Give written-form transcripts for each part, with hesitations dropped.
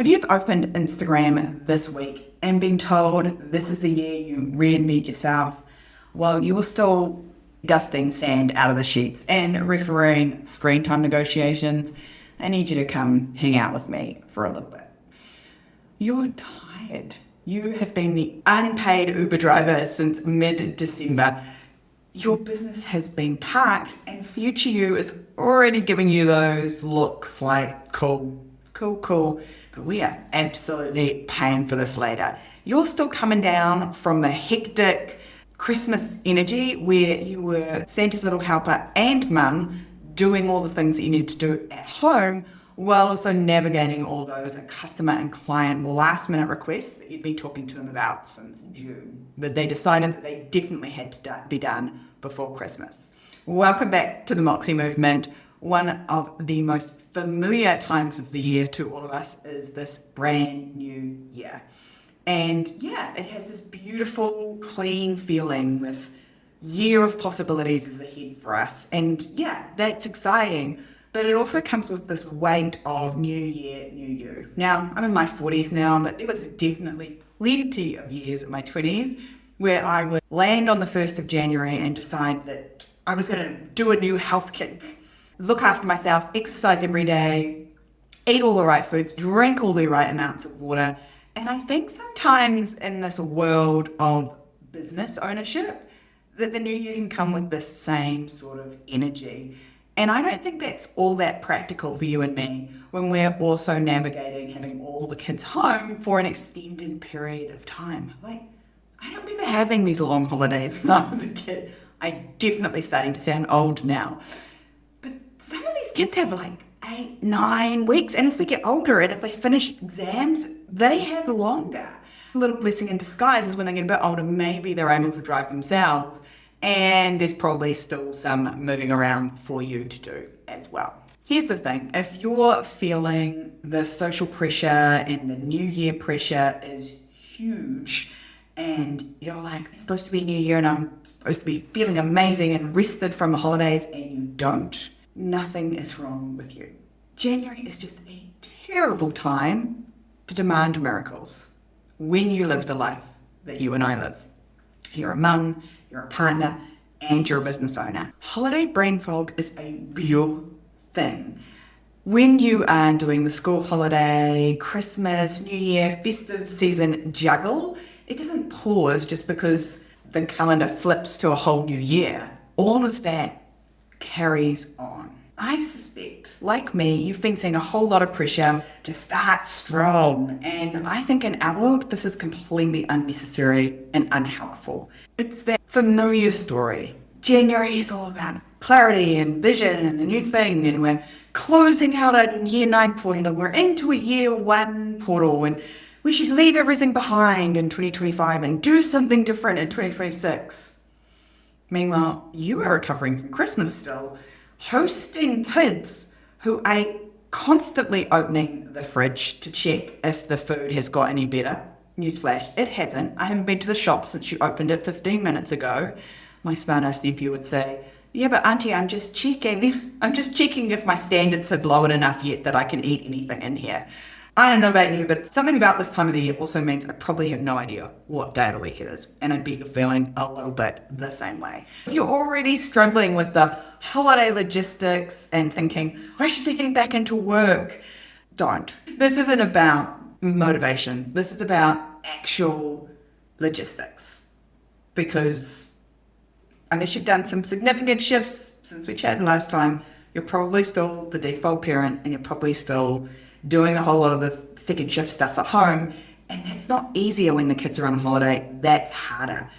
If you've opened Instagram this week and been told this is the year you reinvent yourself, while you're still dusting sand out of the sheets and refereeing screen time negotiations, I need you to come hang out with me for a little bit. You're tired. You have been the unpaid Uber driver since mid-December. Your business has been parked and future you is already giving you those looks like cool, but we are absolutely paying for this later. You're still coming down from the hectic Christmas energy where you were Santa's little helper and mum doing all the things that you need to do at home while also navigating all those customer and client last minute requests that you've been talking to them about since June. But they decided that they definitely had to be done before Christmas. Welcome back to the Moxie movement. One of the most familiar times of the year to all of us is this brand new year. And yeah, it has this beautiful, clean feeling. This year of possibilities is ahead for us. And yeah, that's exciting. But it also comes with this weight of new year, new you. Now, I'm in my 40s now, but there was definitely plenty of years in my 20s where I would land on the 1st of January and decide that I was going to do a new health kick, look after myself, exercise every day, eat all the right foods, drink all the right amounts of water. And I think sometimes in this world of business ownership, that the new year can come with the same sort of energy. And I don't think that's all that practical for you and me when we're also navigating having all the kids home for an extended period of time. Like, I don't remember having these long holidays when I was a kid. I'm definitely starting to sound old now. But some of these kids have like 8, 9 weeks. And as they get older and if they finish exams, they have longer. A little blessing in disguise is when they get a bit older, maybe they're able to drive themselves. And there's probably still some moving around for you to do as well. Here's the thing. If you're feeling the social pressure and the new year pressure is huge and you're like, it's supposed to be New Year and I'm supposed to be feeling amazing and rested from the holidays and you don't, nothing is wrong with you. January is just a terrible time to demand miracles when you live the life that you and I live. You're a mum, you're a partner, and you're a business owner. Holiday brain fog is a real thing. When you are doing the school holiday, Christmas, New Year, festive season juggle, it doesn't pause just because the calendar flips to a whole new year. All of that carries on. I suspect, like me, you've been seeing a whole lot of pressure to start strong. And I think in our world, this is completely unnecessary and unhelpful. It's that familiar story. January is all about clarity and vision and the new thing. And we're closing out a year 9 portal and we're into a year 1 portal. And we should leave everything behind in 2025 and do something different in 2026. Meanwhile, you are recovering from Christmas still, hosting kids who are constantly opening the fridge to check if the food has got any better. Newsflash, it hasn't. I haven't been to the shop since you opened it 15 minutes ago. My smart-ass nephew would say, yeah, but auntie, I'm just checking if my standards have lowered enough yet that I can eat anything in here. I don't know about you, but something about this time of the year also means I probably have no idea what day of the week it is. And I'd be feeling a little bit the same way. If you're already struggling with the holiday logistics and thinking, I should be getting back into work, don't. This isn't about motivation. This is about actual logistics. Because unless you've done some significant shifts since we chatted last time, you're probably still the default parent and you're probably still doing a whole lot of the second shift stuff at home. And that's not easier when the kids are on holiday. That's harder.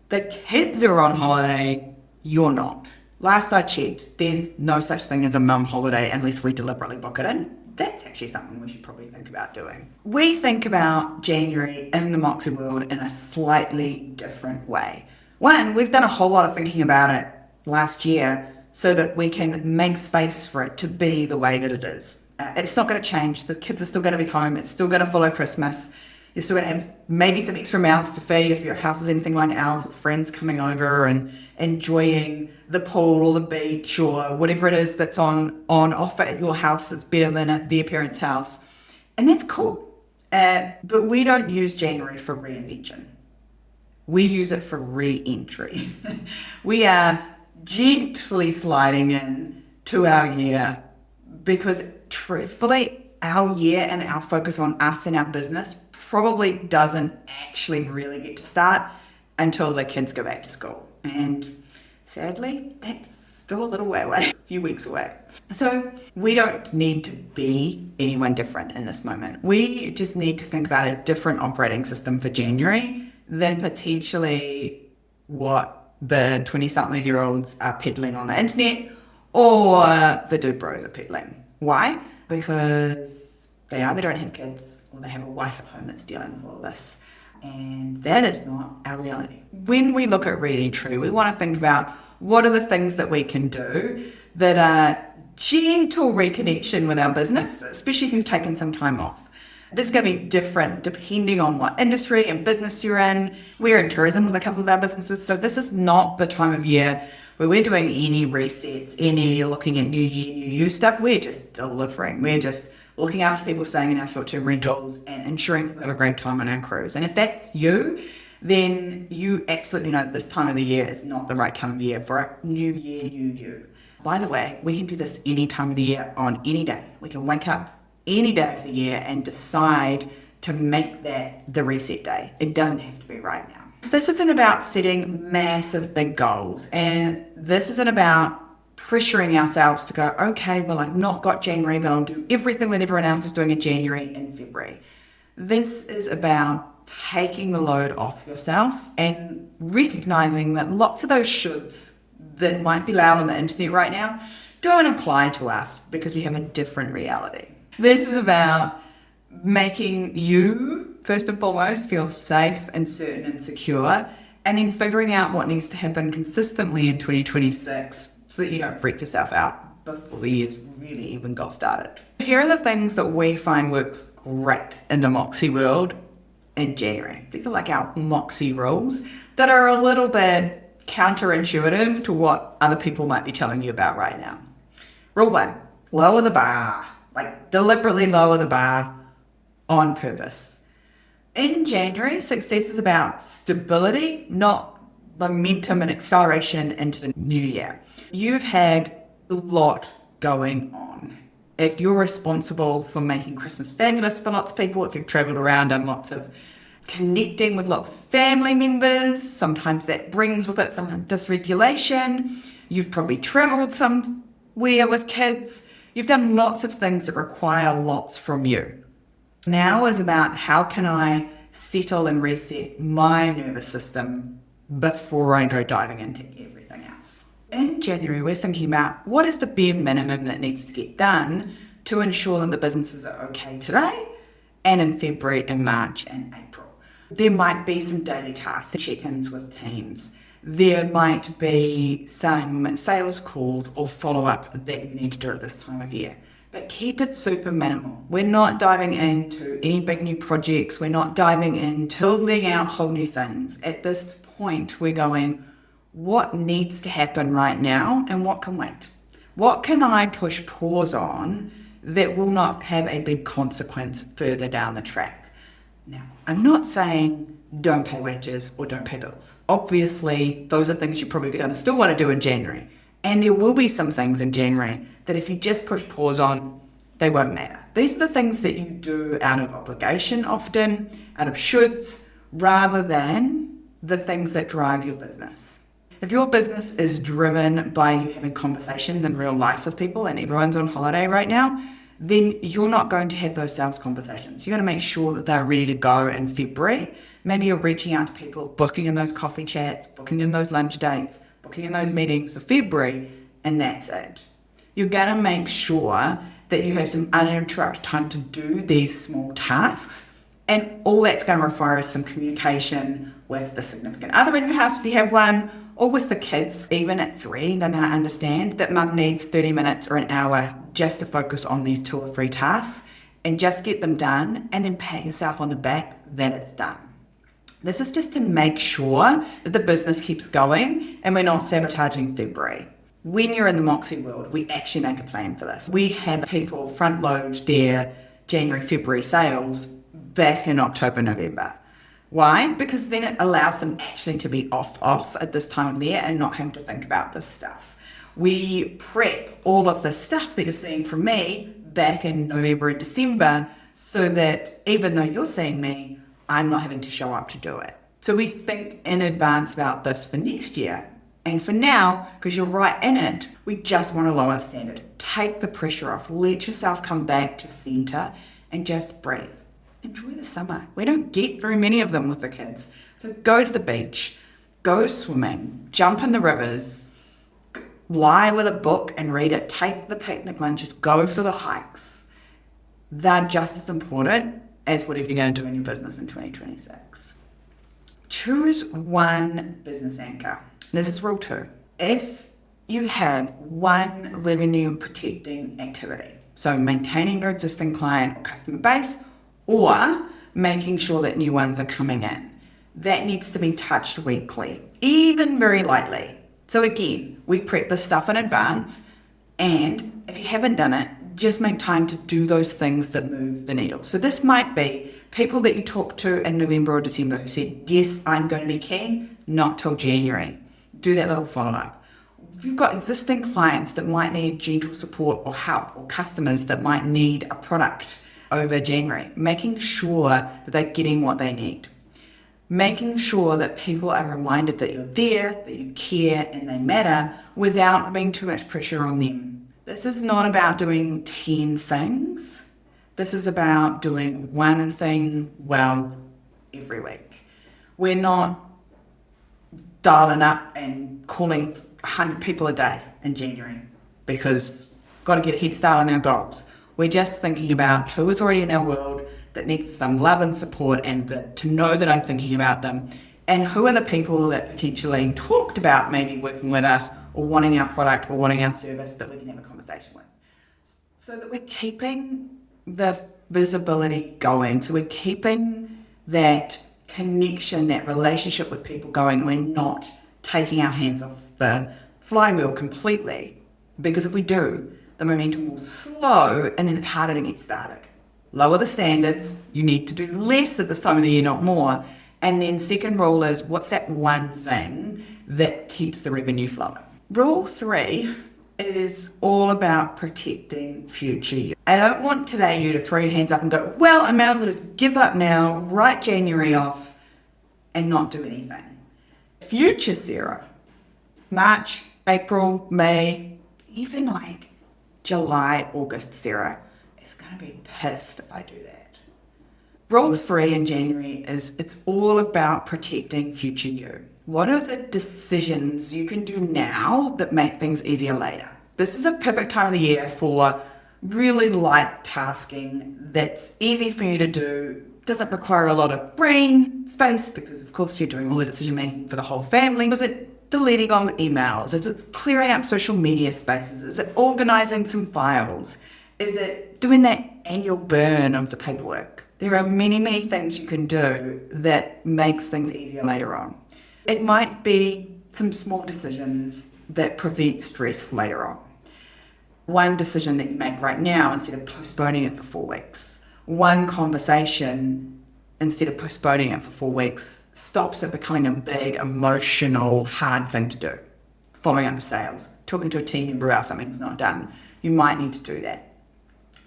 The kids are on holiday, you're not. Last I checked, there's no such thing as a mum holiday unless we deliberately book it in. That's actually something we should probably think about doing. We think about January in the Moxie world in a slightly different way. One, we've done a whole lot of thinking about it last year so that we can make space for it to be the way that it is. It's not going to change. The kids are still going to be home. It's still going to follow Christmas. You're still going to have maybe some extra mouths to feed if your house is anything like ours, with friends coming over and enjoying the pool or the beach or whatever it is that's on offer at your house that's better than at their parents' house. And that's cool. But we don't use January for reinvention. We use it for re-entry. We are gently sliding in to our year because truthfully, our year and our focus on us and our business probably doesn't actually really get to start until the kids go back to school. And sadly, that's still a little way away, a few weeks away. So we don't need to be anyone different in this moment. We just need to think about a different operating system for January than potentially what the 20-something-year-olds are peddling on the internet or the dude bros are peddling. Why? Because they either don't have kids or they have a wife at home that's dealing with all this. And that is not our reality. When we look at re-entry, we want to think about what are the things that we can do that are gentle reconnection with our business, especially if you've taken some time off. This is going to be different depending on what industry and business you're in. We're in tourism with a couple of our businesses, so this is not the time of year where we're doing any resets, any looking at new year, new you stuff. We're just delivering. We're just looking after people staying in our short-term rentals and ensuring we have a great time on our cruise. And if that's you, then you absolutely know that this time of the year is not the right time of year for a new year, new you. By the way, we can do this any time of the year on any day. We can wake up any day of the year and decide to make that the reset day. It doesn't have to be right now. This isn't about setting massive big goals, and this isn't about pressuring ourselves to go, okay, well, I've not got January, but I'll do everything that everyone else is doing in January and February. This is about taking the load off yourself and recognizing that lots of those shoulds that might be loud on the internet right now don't apply to us because we have a different reality. This is about making you, first and foremost, feel safe and certain and secure, and then figuring out what needs to happen consistently in 2026 so that you don't freak yourself out before the year's really even got started. Here are the things that we find works great in the Moxie world in January. These are like our Moxie rules that are a little bit counterintuitive to what other people might be telling you about right now. Rule 1, lower the bar. Like deliberately lower the bar on purpose. In January, success is about stability, not momentum and acceleration into the new year. You've had a lot going on. If you're responsible for making Christmas fabulous for lots of people, if you've traveled around and lots of connecting with lots of family members, sometimes that brings with it some dysregulation. You've probably traveled somewhere with kids. You've done lots of things that require lots from you. Now is about how can I settle and reset my nervous system before I go diving into everything else. In January, we're thinking about what is the bare minimum that needs to get done to ensure that the businesses are okay today and in February and March and April. There might be some daily tasks, check-ins with teams. There might be some sales calls or follow-up that you need to do at this time of year. But keep it super minimal. We're not diving into any big new projects. We're not diving into building out whole new things. At this point, we're going, what needs to happen right now and what can wait? What can I push pause on that will not have a big consequence further down the track? Now, I'm not saying don't pay wages or don't pay bills. Obviously, those are things you're probably going to still want to do in January. And there will be some things in January that if you just push pause on, they won't matter. These are the things that you do out of obligation often, out of shoulds, rather than the things that drive your business. If your business is driven by you having conversations in real life with people and everyone's on holiday right now, then you're not going to have those sales conversations. You're going to make sure that they're ready to go in February. Maybe you're reaching out to people, booking in those coffee chats, booking in those lunch dates, booking in those meetings for February, and that's it. You're going to make sure that you have some uninterrupted time to do these small tasks, and all that's going to require is some communication with the significant other in your house if you have one, or with the kids. Even at 3, they're going to understand that mum needs 30 minutes or an hour just to focus on these 2 or 3 tasks and just get them done, and then pat yourself on the back that it's done. This is just to make sure that the business keeps going and we're not sabotaging February. When you're in the Moxie world, we actually make a plan for this. We have people front load their January, February sales back in October, November. Why? Because then it allows them actually to be off at this time of the year and not having to think about this stuff. We prep all of the stuff that you're seeing from me back in November and December so that even though you're seeing me, I'm not having to show up to do it. So we think in advance about this for next year. And for now, because you're right in it, we just want to lower the standard. Take the pressure off. Let yourself come back to center and just breathe. Enjoy the summer. We don't get very many of them with the kids. So go to the beach, go swimming, jump in the rivers, lie with a book and read it, take the picnic lunches, go for the hikes. They're just as important as whatever you're going to do in your business in 2026. Choose one business anchor. This is rule 2. If you have one revenue protecting activity, so maintaining your existing client or customer base, or making sure that new ones are coming in, that needs to be touched weekly, even very lightly. So again, we prep this stuff in advance, and if you haven't done it, just make time to do those things that move the needle. So this might be people that you talk to in November or December who said, yes, I'm going to be keen, not till January. Do that little follow-up. If you've got existing clients that might need gentle support or help, or customers that might need a product over January, making sure that they're getting what they need. Making sure that people are reminded that you're there, that you care, and they matter without being too much pressure on them. This is not about doing 10 things. This is about doing one thing well every week. We're not dialing up and calling 100 people a day in January because we've got to get a head start on our goals. We're just thinking about who is already in our world that needs some love and support, and to know that I'm thinking about them, and who are the people that potentially talked about maybe working with us or wanting our product or wanting our service that we can have a conversation with, so that we're keeping the visibility going, so we're keeping that connection, that relationship with people going. We're not taking our hands off the flywheel completely, because if we do, the momentum will slow and then it's harder to get started. Lower the standards. You need to do less at this time of the year, not more. And then second rule is, what's that one thing that keeps the revenue flowing? Rule 3 is all about protecting future you. I don't want today you to throw your hands up and go, well, I may as well just give up now, write January off and not do anything. Future Sarah, March, April, May, even like July, August, Sarah, is going to be pissed if I do that. Rule 3 in January is it's all about protecting future you. What are the decisions you can do now that make things easier later? This is a perfect time of the year for really light tasking that's easy for you to do, doesn't require a lot of brain space because, of course, you're doing all the decision making for the whole family. Is it deleting on emails? Is it clearing up social media spaces? Is it organizing some files? Is it doing that annual burn of the paperwork? There are many, many things you can do that makes things easier later on. It might be some small decisions that prevent stress later on. One decision that you make right now instead of postponing it for 4 weeks. One conversation instead of postponing it for 4 weeks stops it becoming a big, emotional, hard thing to do. Following up with sales, talking to a team member about something's not done. You might need to do that.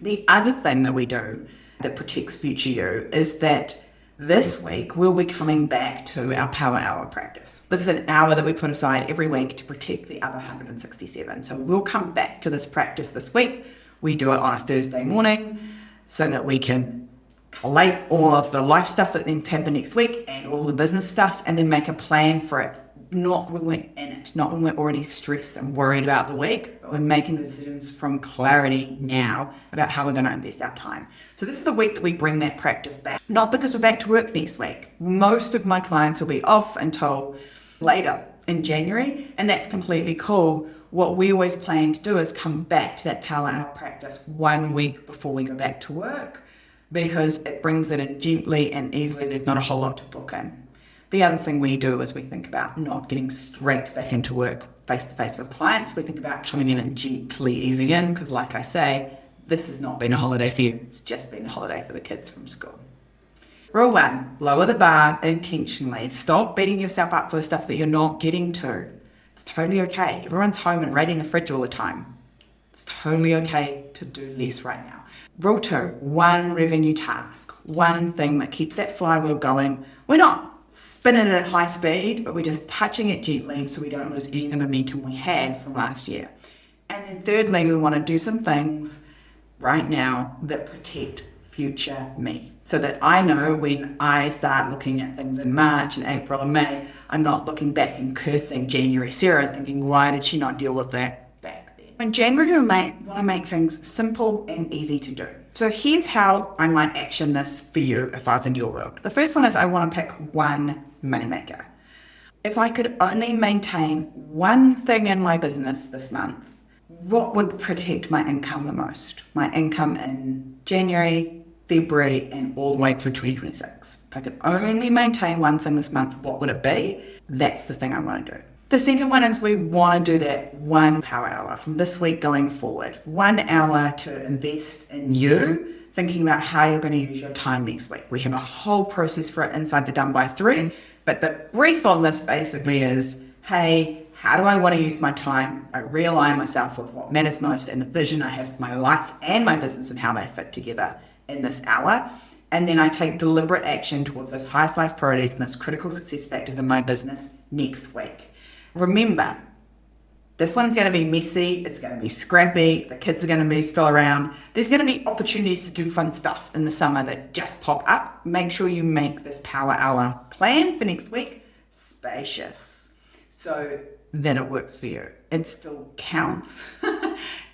The other thing that we do that protects future you is that this week we'll be coming back to our power hour practice. This is an hour that we put aside every week to protect the other 167. So we'll come back to this practice this week. We do it on a Thursday morning so that we can collate all of the life stuff that needs to happen next week and all the business stuff, and then make a plan for it. Not when we're in it, not when we're already stressed and worried about the week, but we're making the decisions from clarity now about how we're going to invest our time. So this is the week that we bring that practice back. Not because we're back to work next week. Most of my clients will be off until later in January, and that's completely cool. What we always plan to do is come back to that power hour practice 1 week before we go back to work, because it brings it in gently and easily. There's not a whole lot to book in. The other thing we do is we think about not getting straight back into work face-to-face with clients. We think about coming in and gently easing in, because like I say, this has not been a holiday for you. It's just been a holiday for the kids from school. Rule 1, lower the bar intentionally. Stop beating yourself up for the stuff that you're not getting to. It's totally okay. Everyone's home and raiding the fridge all the time. It's totally okay to do less right now. Rule 2, one revenue task, one thing that keeps that flywheel going. We're not spinning it at high speed, but we're just touching it gently so we don't lose any of the momentum we had from last year. And then thirdly, we want to do some things right now that protect future me, so that I know when I start looking at things in March and April and May, I'm not looking back and cursing January Sarah and thinking, why did she not deal with that back then? In January, we want to make things simple and easy to do. So here's how I might action this for you if I was in your world. The first one is I want to pick one moneymaker. If I could only maintain one thing in my business this month, what would protect my income the most? My income in January, February, and all the way through 2026. If I could only maintain one thing this month, what would it be? That's the thing I want to do. The second one is we want to do that 1 power hour from this week going forward. 1 hour to invest in you, thinking about how you're going to use your time next week. We have a whole process for it inside the Done by 3, but the brief on this basically is, hey, how do I want to use my time? I realign myself with what matters most and the vision I have for my life and my business and how they fit together in this hour. And then I take deliberate action towards those highest life priorities and those critical success factors in my business next week. Remember, this one's going to be messy, it's going to be scrappy, the kids are going to be still around. There's going to be opportunities to do fun stuff in the summer that just pop up. Make sure you make this power hour plan for next week spacious so that it works for you. It still counts,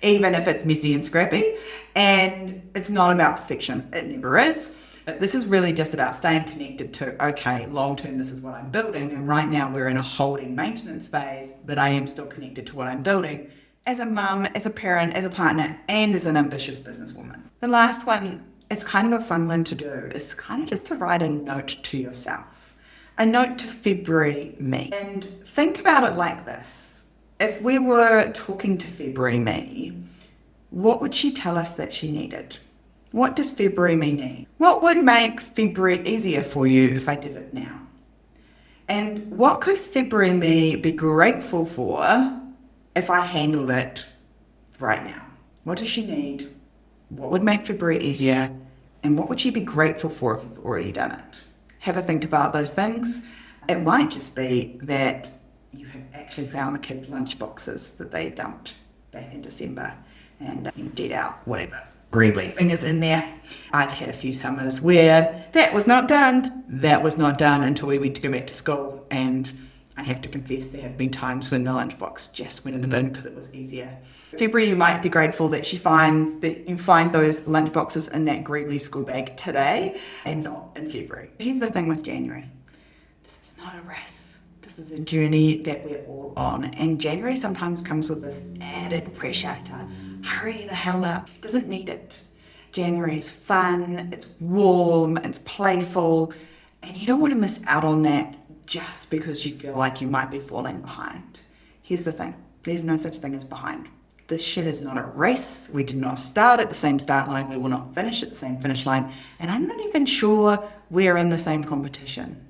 even if it's messy and scrappy. And it's not about perfection, it never is. But this is really just about staying connected to, okay, long term, this is what I'm building. And right now we're in a holding maintenance phase, but I am still connected to what I'm building as a mum, as a parent, as a partner, and as an ambitious businesswoman. The last one is kind of a fun one to do. It's kind of just to write a note to yourself, a note to February me. And think about it like this. If we were talking to February me, what would she tell us that she needed? What does February me need? What would make February easier for you if I did it now? And what could February me be grateful for if I handled it right now? What does she need? What would make February easier? And what would she be grateful for if you've already done it? Have a think about those things. It might just be that you have actually found the kids' lunch boxes that they dumped back in December and emptied out whatever greebly thing is in there. I've had a few summers where that was not done until we went to go back to school, and I have to confess there have been times when the lunchbox just went in the bin because it was easier. February, you might be grateful that you find those lunchboxes in that greebly school bag today and not in February. Here's the thing with January. This is not a race. This is a journey that we're all on, and January sometimes comes with this added pressure to hurry the hell up. Doesn't need it. January is fun, it's warm, it's playful, and you don't want to miss out on that just because you feel like you might be falling behind. Here's the thing. There's no such thing as behind. This shit is not a race. We did not start at the same start line. We will not finish at the same finish line. And I'm not even sure we're in the same competition.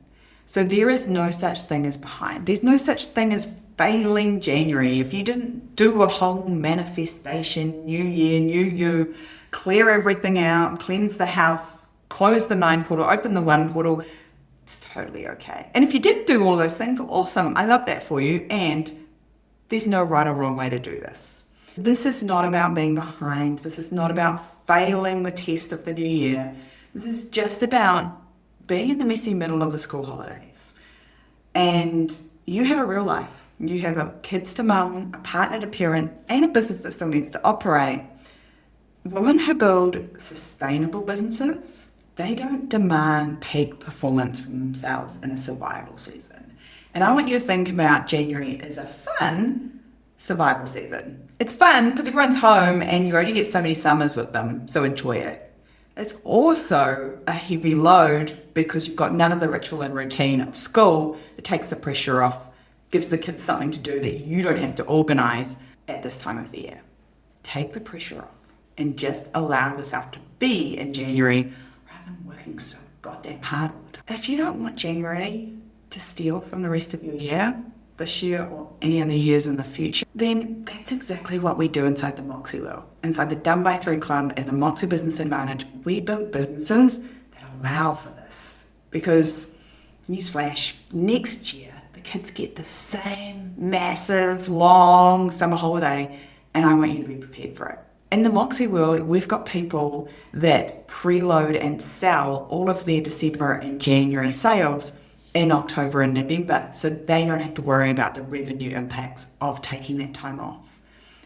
So there is no such thing as behind. There's no such thing as failing January. If you didn't do a whole manifestation, new year, new you, clear everything out, cleanse the house, close the 9 portal, open the 1 portal, it's totally okay. And if you did do all those things, awesome. I love that for you. And there's no right or wrong way to do this. This is not about being behind. This is not about failing the test of the new year. This is just about being in the messy middle of the school holidays. And you have a real life. You have a kids to mum, a partner to parent, and a business that still needs to operate. Women who build sustainable businesses, they don't demand peak performance from themselves in a survival season. And I want you to think about January as a fun survival season. It's fun because everyone's home and you only get so many summers with them, so enjoy it. It's also a heavy load because you've got none of the ritual and routine of school. It takes the pressure off, gives the kids something to do that you don't have to organise at this time of the year. Take the pressure off. and just allow yourself to be in January rather than working so goddamn hard. If you don't want January to steal from the rest of your year, this year or any other years in the future, then that's exactly what we do inside the Moxie world. Inside the Done by Three Club and the Moxie Business Advantage, we build businesses that allow for this. Because, newsflash, next year, the kids get the same massive, long summer holiday, and I want you to be prepared for it. In the Moxie world, we've got people that preload and sell all of their December and January sales in October and November, so they don't have to worry about the revenue impacts of taking that time off.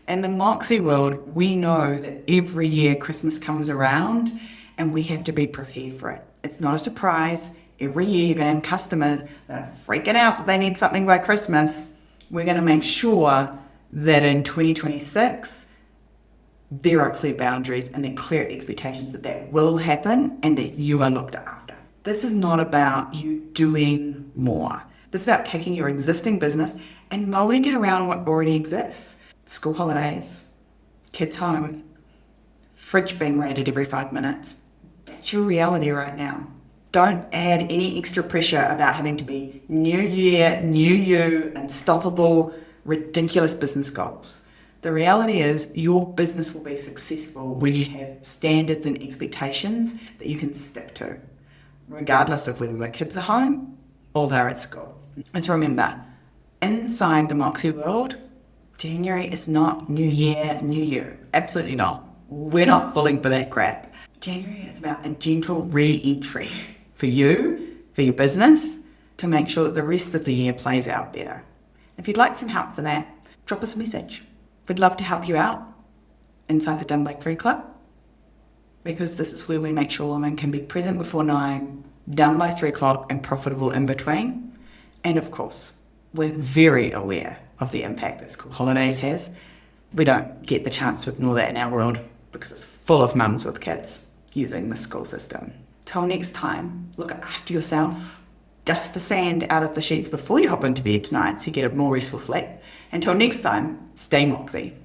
In the Moxie world, we know that every year Christmas comes around and we have to be prepared for it. It's not a surprise. Every year you're going to have customers that are freaking out that they need something by Christmas. We're going to make sure that in 2026, there are clear boundaries and there are clear expectations that that will happen and that you are looked after. This is not about you doing more. This is about taking your existing business and molding it around what already exists. School holidays, kids home, fridge being raided every 5 minutes. That's your reality right now. Don't add any extra pressure about having to be new year, new you, unstoppable, ridiculous business goals. The reality is your business will be successful when you have standards and expectations that you can stick to, regardless of whether the kids are home or they're at school. And so remember, inside the Moxie world, January is not new year, new you. Absolutely not. We're not falling for that crap. January is about a gentle re-entry for you, for your business, to make sure that the rest of the year plays out better. If you'd like some help for that, drop us a message. We'd love to help you out inside the Done by Three Club, because this is where we make sure women can be present before 9, done by 3 o'clock, and profitable in between. And of course, we're very aware of the impact that school holidays has. We don't get the chance to ignore that in our world because it's full of mums with kids using the school system. Till next time, look after yourself. Dust the sand out of the sheets before you hop into bed tonight so you get a more restful sleep. Until next time, stay Moxie.